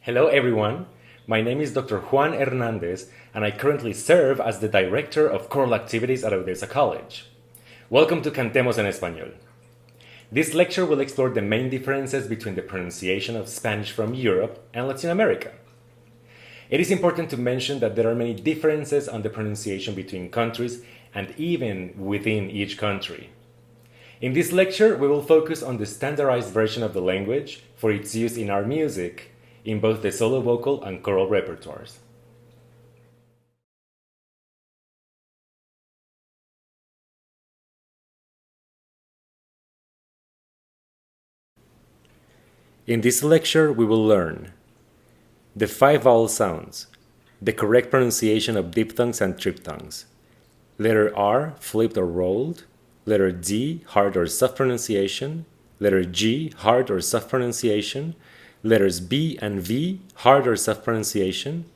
Hello everyone, my name is Dr. Juan Hernandez and I currently serve as the Director of Choral Activities at Odessa College. Welcome to Cantemos en Español. This lecture will explore the main differences between the pronunciation of Spanish from Europe and Latin America. It is important to mention that there are many differences on the pronunciation between countries and even within each country. In this lecture, we will focus on the standardized version of the language for its use in our music, in both the solo vocal and choral repertoires. In this lecture, we will learn the 5 vowel sounds, the correct pronunciation of diphthongs and triphthongs, letter R flipped or rolled, letter D hard or soft pronunciation, letter G hard or soft pronunciation, letters B and V hard or soft pronunciation,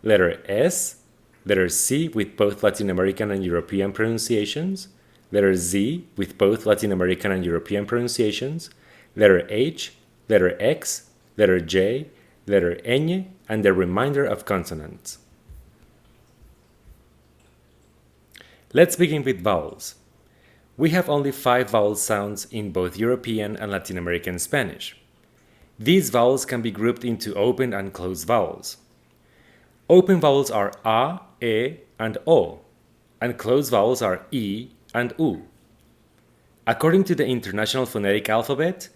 letter S, letter C with both Latin American and European pronunciations, letter Z with both Latin American and European pronunciations, letter H, letter X, letter J, letter ñ, and the remainder of consonants. Let's begin with vowels. We have only 5 vowel sounds in both European and Latin American Spanish. These vowels can be grouped into open and closed vowels. Open vowels are a, e, and o, and closed vowels are I and U. According to the International Phonetic Alphabet,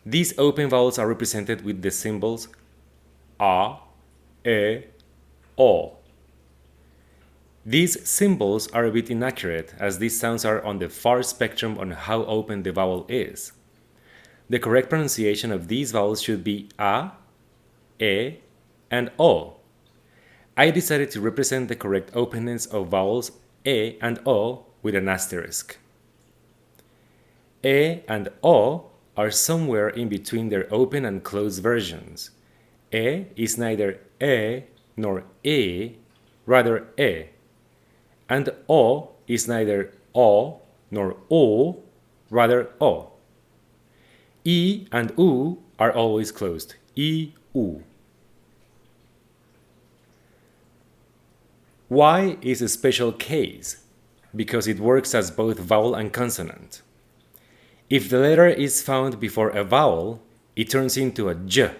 these open vowels are represented with the symbols a, e, o. These symbols are a bit inaccurate as these sounds are on the far spectrum on how open the vowel is. The correct pronunciation of these vowels should be a, e, and o. I decided to represent the correct openness of vowels e and o with an asterisk. E and o are somewhere in between their open and closed versions. E is neither e nor e, rather e. And o is neither o nor o, rather o. I and U are always closed. I, U. Y is a special case because it works as both vowel and consonant. If the letter is found before a vowel, it turns into a j.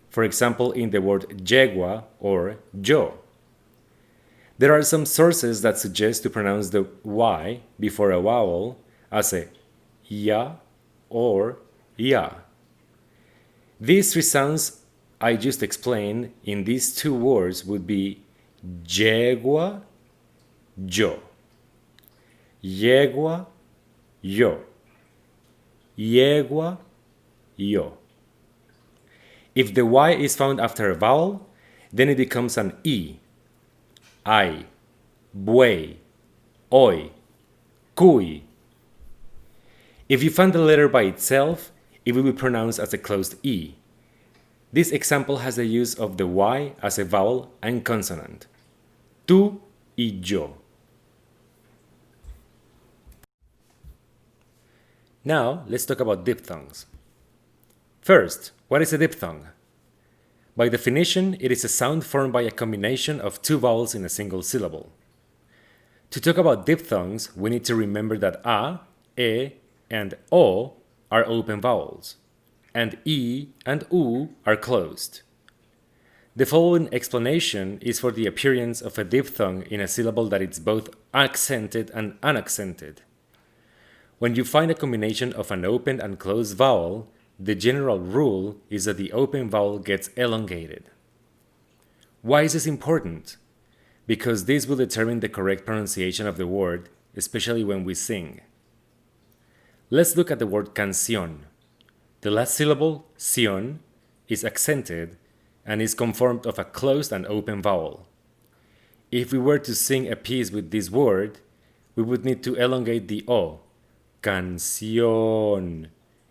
For example, in the word yegua or yo. There are some sources that suggest to pronounce the Y before a vowel as a ya or ya. These 3 sounds I just explained in these 2 words would be yegua, yo, yegua, yo, yegua, yo. If the Y is found after a vowel, then it becomes an I. Ay, buey, hoy, cuy. If you find the letter by itself, it will be pronounced as a closed I. This example has the use of the Y as a vowel and consonant. Tú y yo. Now, let's talk about diphthongs. First, what is a diphthong? By definition, it is a sound formed by a combination of 2 vowels in a single syllable. To talk about diphthongs, we need to remember that a, e, and o are open vowels, and I and U are closed. The following explanation is for the appearance of a diphthong in a syllable that is both accented and unaccented. When you find a combination of an open and closed vowel, the general rule is that the open vowel gets elongated. Why is this important? Because this will determine the correct pronunciation of the word, especially when we sing. Let's look at the word canción. The last syllable, ción, is accented and is conformed of a closed and open vowel. If we were to sing a piece with this word, we would need to elongate the o, canción,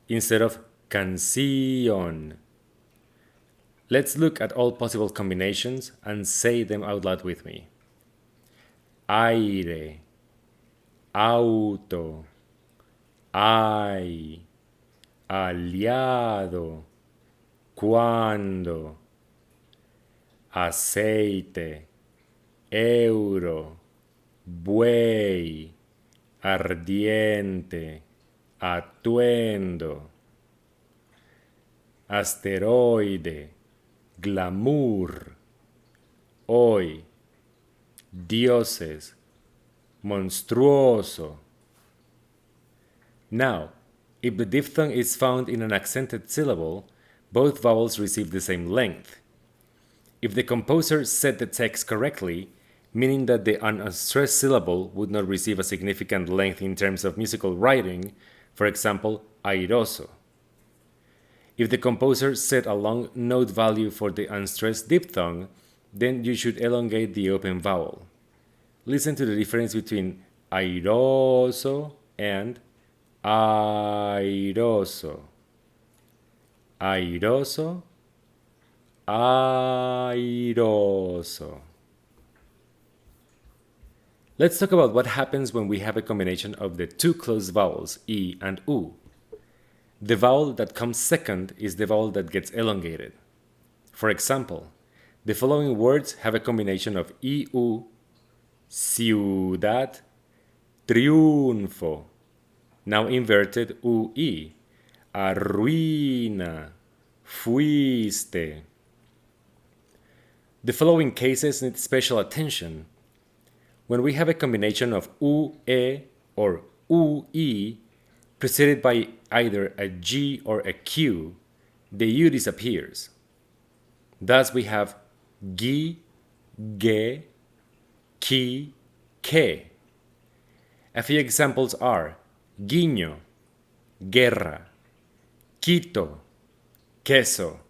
instead of canción. Let's look at all possible combinations and say them out loud with me. Aire, auto, ay, aliado, cuando, aceite, euro, buey, ardiente, atuendo, asteroide, glamour, hoy, dioses, monstruoso. Now, if the diphthong is found in an accented syllable, both vowels receive the same length. If the composer set the text correctly, meaning that the unstressed syllable would not receive a significant length in terms of musical writing, for example, airoso. If the composer set a long note value for the unstressed diphthong, then you should elongate the open vowel. Listen to the difference between airoso and airoso. Airoso, airoso. Let's talk about what happens when we have a combination of the two closed vowels, e and u. The vowel that comes second is the vowel that gets elongated. For example, the following words have a combination of eu, ciudad, triunfo. Now inverted ue, arruina, fuiste. The following cases need special attention. When we have a combination of ue or ui preceded by either a g or a q, the u disappears. Thus we have gi, ge, ki, que. A few examples are guiño, guerra, Quito, queso.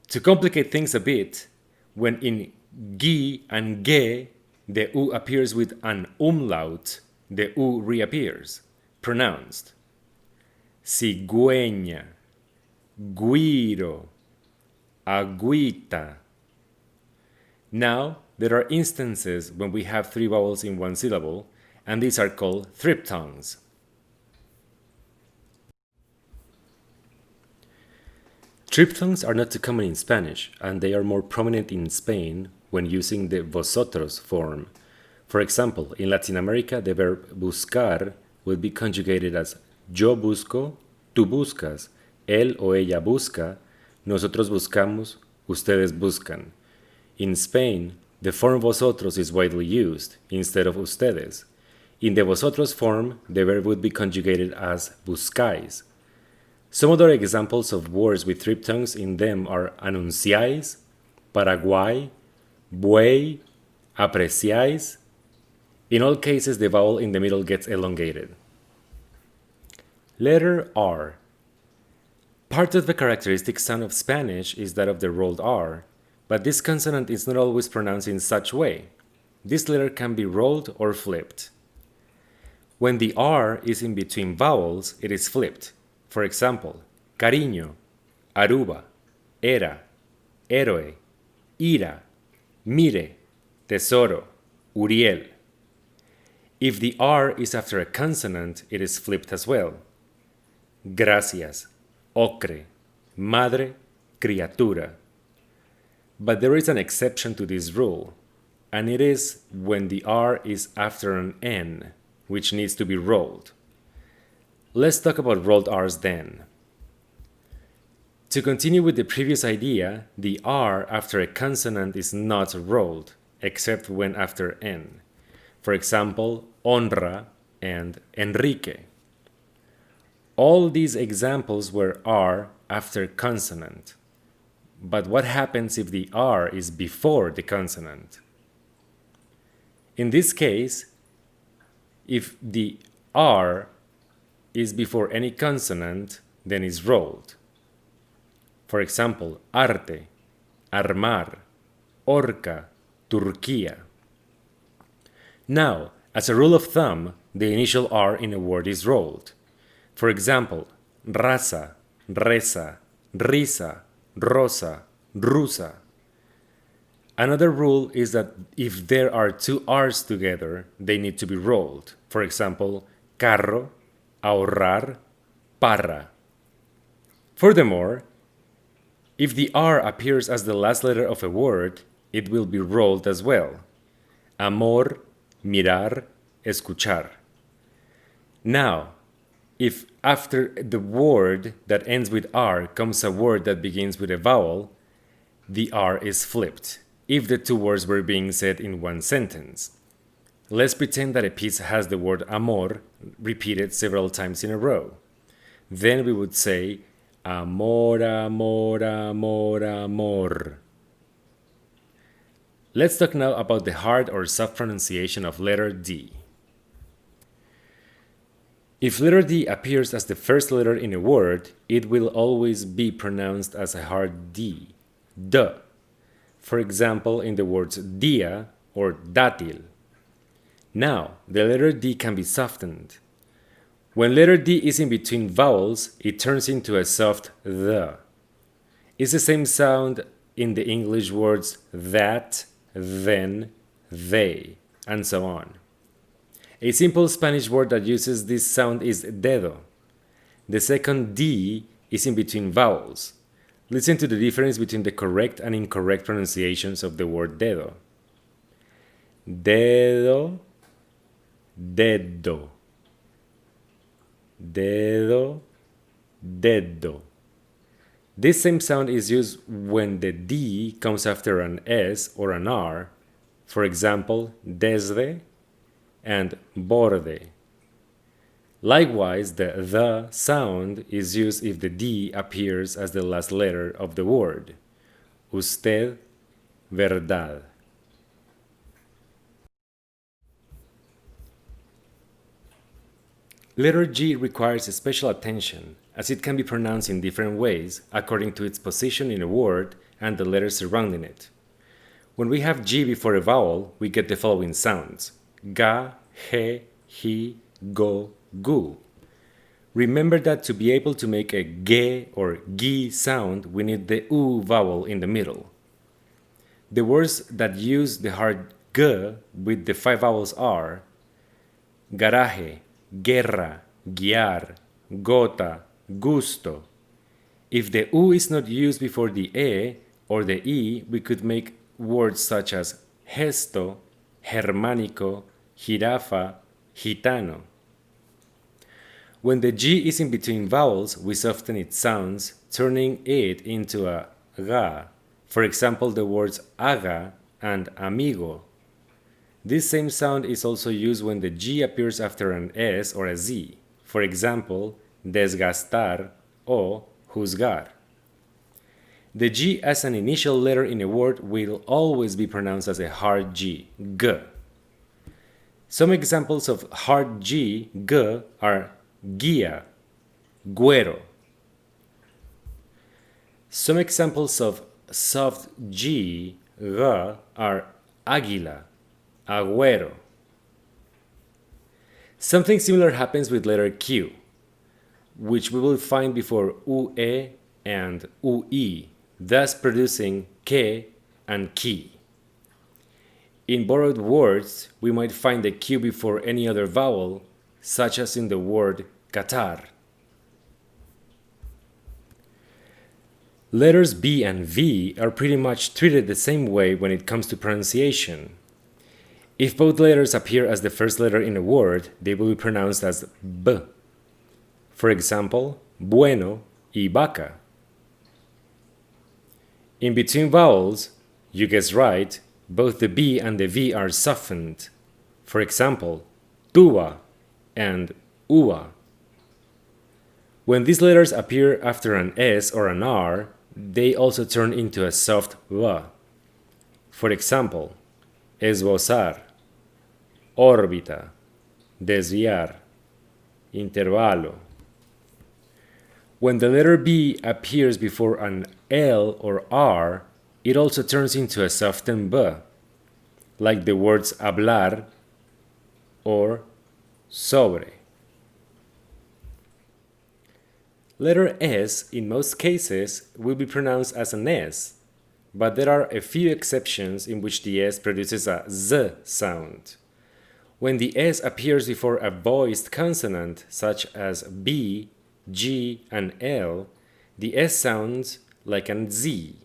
To complicate things a bit, when in gi and ge, the u appears with an umlaut, the u reappears, pronounced. Cigüeña, guiro, agüita. Now, there are instances when we have three vowels in one syllable, and these are called triphthongs. Triphthongs are not too common in Spanish, and they are more prominent in Spain when using the vosotros form. For example, in Latin America, the verb buscar will be conjugated as yo busco, tú buscas, él o ella busca, nosotros buscamos, ustedes buscan. In Spain, the form vosotros is widely used instead of ustedes. In the vosotros form, the verb would be conjugated as buscáis. Some other examples of words with triphthongs in them are anunciáis, Paraguay, buey, apreciáis. In all cases, the vowel in the middle gets elongated. Letter R. Part of the characteristic sound of Spanish is that of the rolled R, but this consonant is not always pronounced in such way. This letter can be rolled or flipped. When the R is in between vowels, it is flipped. For example, cariño, Aruba, era, héroe, ira, mire, tesoro, Uriel. If the R is after a consonant, it is flipped as well. Gracias, ocre, madre, criatura. But there is an exception to this rule, and it is when the R is after an N, which needs to be rolled. Let's talk about rolled R's then. To continue with the previous idea, the R after a consonant is not rolled, except when after N. For example, honra and Enrique. All these examples were R after consonant. But what happens if the R is before the consonant? In this case, if the R is before any consonant, then is rolled. For example, arte, armar, orca, Turquía. Now, as a rule of thumb, the initial R in a word is rolled. For example, raza, reza, risa, rosa, rusa. Another rule is that if there are two R's together, they need to be rolled. For example, carro, ahorrar, parra. Furthermore, If the R appears as the last letter of a word, it will be rolled as well. Amor, mirar, escuchar. Now, if after the word that ends with R comes a word that begins with a vowel, the R is flipped, if the two words were being said in one sentence. Let's pretend that a piece has the word amor repeated several times in a row. Then we would say amor, amor, amor, amor. Let's talk now about the hard or soft pronunciation of letter D. If letter D appears as the first letter in a word, it will always be pronounced as a hard D, D. For example, in the words dia or dátil. Now, the letter D can be softened. When letter D is in between vowels, it turns into a soft the. It's the same sound in the English words that, then, they, and so on. A simple Spanish word that uses this sound is dedo. The second D is in between vowels. Listen to the difference between the correct and incorrect pronunciations of the word dedo. Dedo, dedo. Dedo, dedo. This same sound is used when the D comes after an S or an R, for example, desde and borde. Likewise, the sound is used if the D appears as the last letter of the word. Usted, verdad. Letter G requires special attention, as it can be pronounced in different ways according to its position in a word and the letters surrounding it. When we have G before a vowel, we get the following sounds: ga, he, hi, go, gu. Remember that to be able to make a ge or gi sound, we need the u vowel in the middle. The words that use the hard g with the 5 vowels are garaje, guerra, guiar, gota, gusto. If the U is not used before the E or the I, we could make words such as gesto, germánico, jirafa, gitano. When the G is in between vowels, we soften its sounds, turning it into a ga. For example, the words aga and amigo. This same sound is also used when the G appears after an S or a Z. For example, desgastar or juzgar. The G as an initial letter in a word will always be pronounced as a hard G, G. Some examples of hard G, G are guía, güero. Some examples of soft G, G are águila, agüero. Something similar happens with letter Q, which we will find before UE and UI, thus producing que and ki. In borrowed words, we might find the Q before any other vowel, such as in the word Qatar. Letters B and V are pretty much treated the same way when it comes to pronunciation. If both letters appear as the first letter in a word, they will be pronounced as B. For example, bueno y vaca. In between vowels, you guessed right, both the B and the V are softened. For example, tuba and ua. When these letters appear after an S or an R, they also turn into a soft V. For example, esbozar, órbita, desviar, intervalo. When the letter B appears before an L or R, it also turns into a softened B, like the words hablar or sobre. Letter S, in most cases, will be pronounced as an S, but there are a few exceptions in which the S produces a Z sound. When the S appears before a voiced consonant, such as B, G, and L, the S sounds like an Z.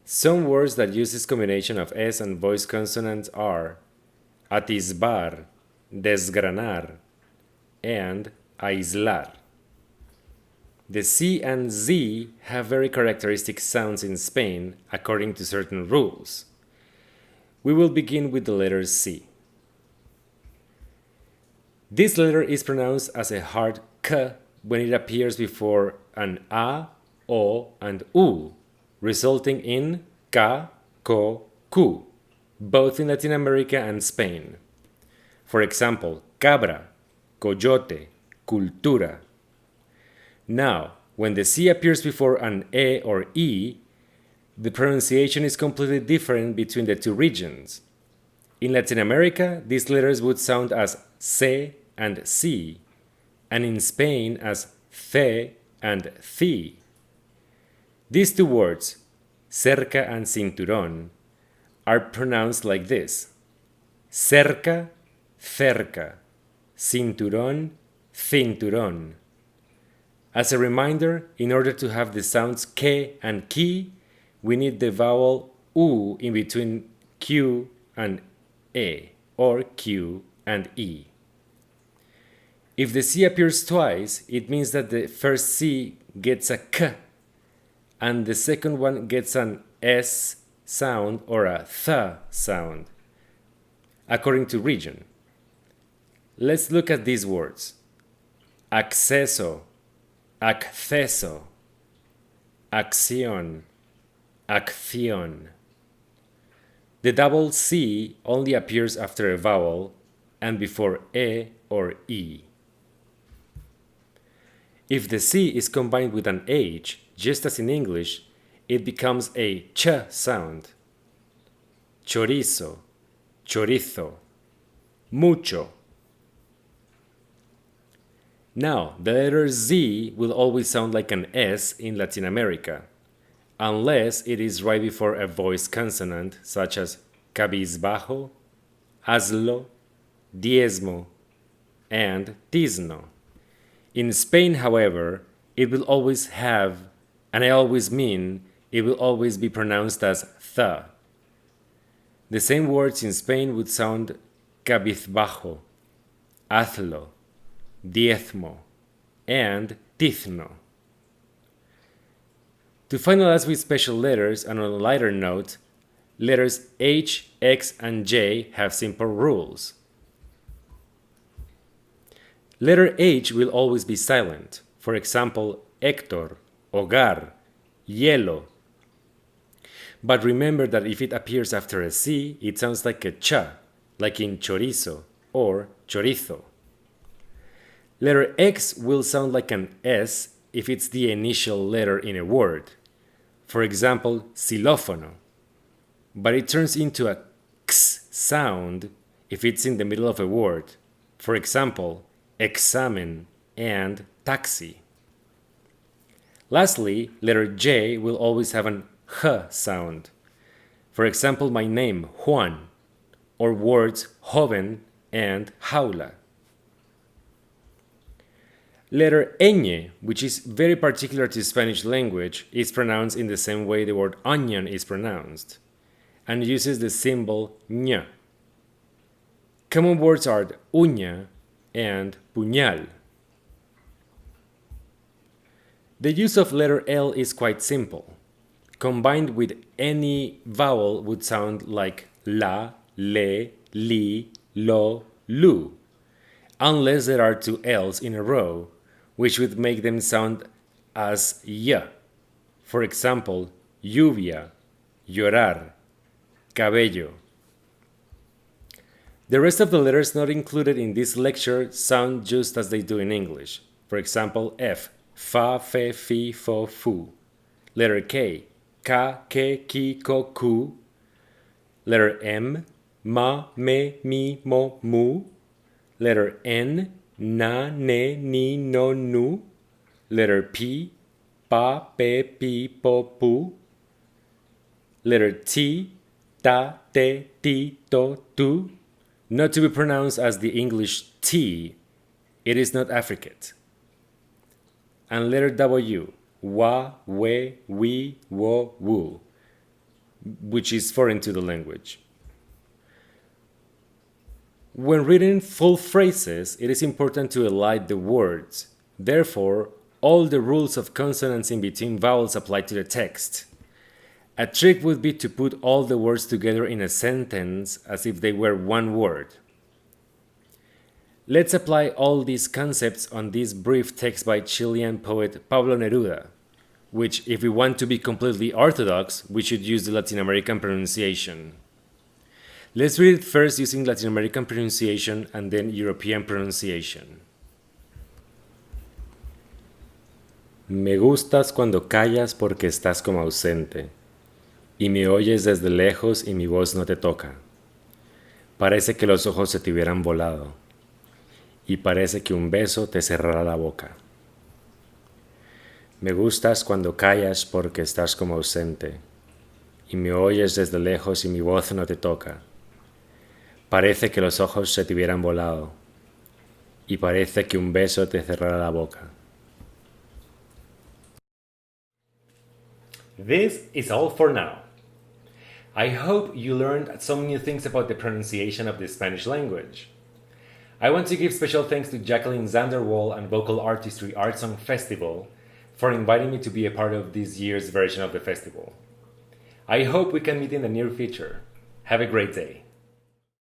Some words that use this combination of S and voice consonants are atisbar, desgranar, and aislar. The C and Z have very characteristic sounds in Spain according to certain rules. We will begin with the letter C. This letter is pronounced as a hard K when it appears before an A, O, and U, resulting in Ka, Ko, Ku, both in Latin America and Spain. For example, cabra, coyote, cultura. Now, when the C appears before an E or E, the pronunciation is completely different between the two regions. In Latin America, these letters would sound as C and C, and in Spain as C and Ci. These two words, cerca and cinturón, are pronounced like this: cerca, cerca, cinturón, cinturón. As a reminder, in order to have the sounds que and ki, we need the vowel u in between q and e, or q and e. If the C appears twice, it means that the first C gets a K and the second one gets an S sound or a Th sound, according to region. Let's look at these words: acceso, acceso, acción, acción. The double C only appears after a vowel and before E or E. If the C is combined with an H, just as in English, it becomes a ch sound. Chorizo, chorizo, mucho. Now, the letter Z will always sound like an S in Latin America, unless it is right before a voice consonant such as cabizbajo, hazlo, diezmo, and tizno. In Spain, however, it will always have, and I always mean, it will always be pronounced as th. The same words in Spain would sound cabizbajo, hazlo, diezmo, and tizno. To finalize with special letters, and on a lighter note, letters H, X, and J have simple rules. Letter H will always be silent. For example, Héctor, hogar, hielo. But remember that if it appears after a C, it sounds like a ch, like in chorizo or chorizo. Letter X will sound like an S if it's the initial letter in a word. For example, xilófono. But it turns into a x sound if it's in the middle of a word. For example, examen and taxi. Lastly, letter J will always have an h sound. For example, my name, Juan, or words joven and jaula. Letter ñ, which is very particular to Spanish language, is pronounced in the same way the word onion is pronounced, and uses the symbol ñ. Common words are uña and puñal. The use of letter L is quite simple. Combined with any vowel would sound like la, le, li, lo, lu, unless there are two L's in a row, which would make them sound as y. For example, lluvia, llorar, cabello. The rest of the letters not included in this lecture sound just as they do in English. For example, F, fa, fe, fi, fo, fu. Letter K, ka, ke, ki, ko, ku. Letter M, ma, me, mi, mo, mu. Letter N, na, ne, ni, no, nu. Letter P, pa, pe, pi, po, pu. Letter T, ta, te, ti, to, tu. Not to be pronounced as the English T, it is not affricate. And letter W, wa, we, wo, wu, which is foreign to the language. When reading full phrases, it is important to elide the words. Therefore, all the rules of consonants in between vowels apply to the text. A trick would be to put all the words together in a sentence as if they were one word. Let's apply all these concepts on this brief text by Chilean poet Pablo Neruda, which, if we want to be completely orthodox, we should use the Latin American pronunciation. Let's read it first using Latin American pronunciation and then European pronunciation. Me gustas cuando callas porque estás como ausente, y me oyes desde lejos y mi voz no te toca. Parece que los ojos se te hubieran volado, y parece que un beso te cerrará la boca. Me gustas cuando callas porque estás como ausente, y me oyes desde lejos y mi voz no te toca. Parece que los ojos se te hubieran volado, y parece que un beso te cerrará la boca. This is all for now. I hope you learned some new things about the pronunciation of the Spanish language. I want to give special thanks to Jacqueline Zanderwall and Vocal Artistry Art Song Festival for inviting me to be a part of this year's version of the festival. I hope we can meet in the near future. Have a great day.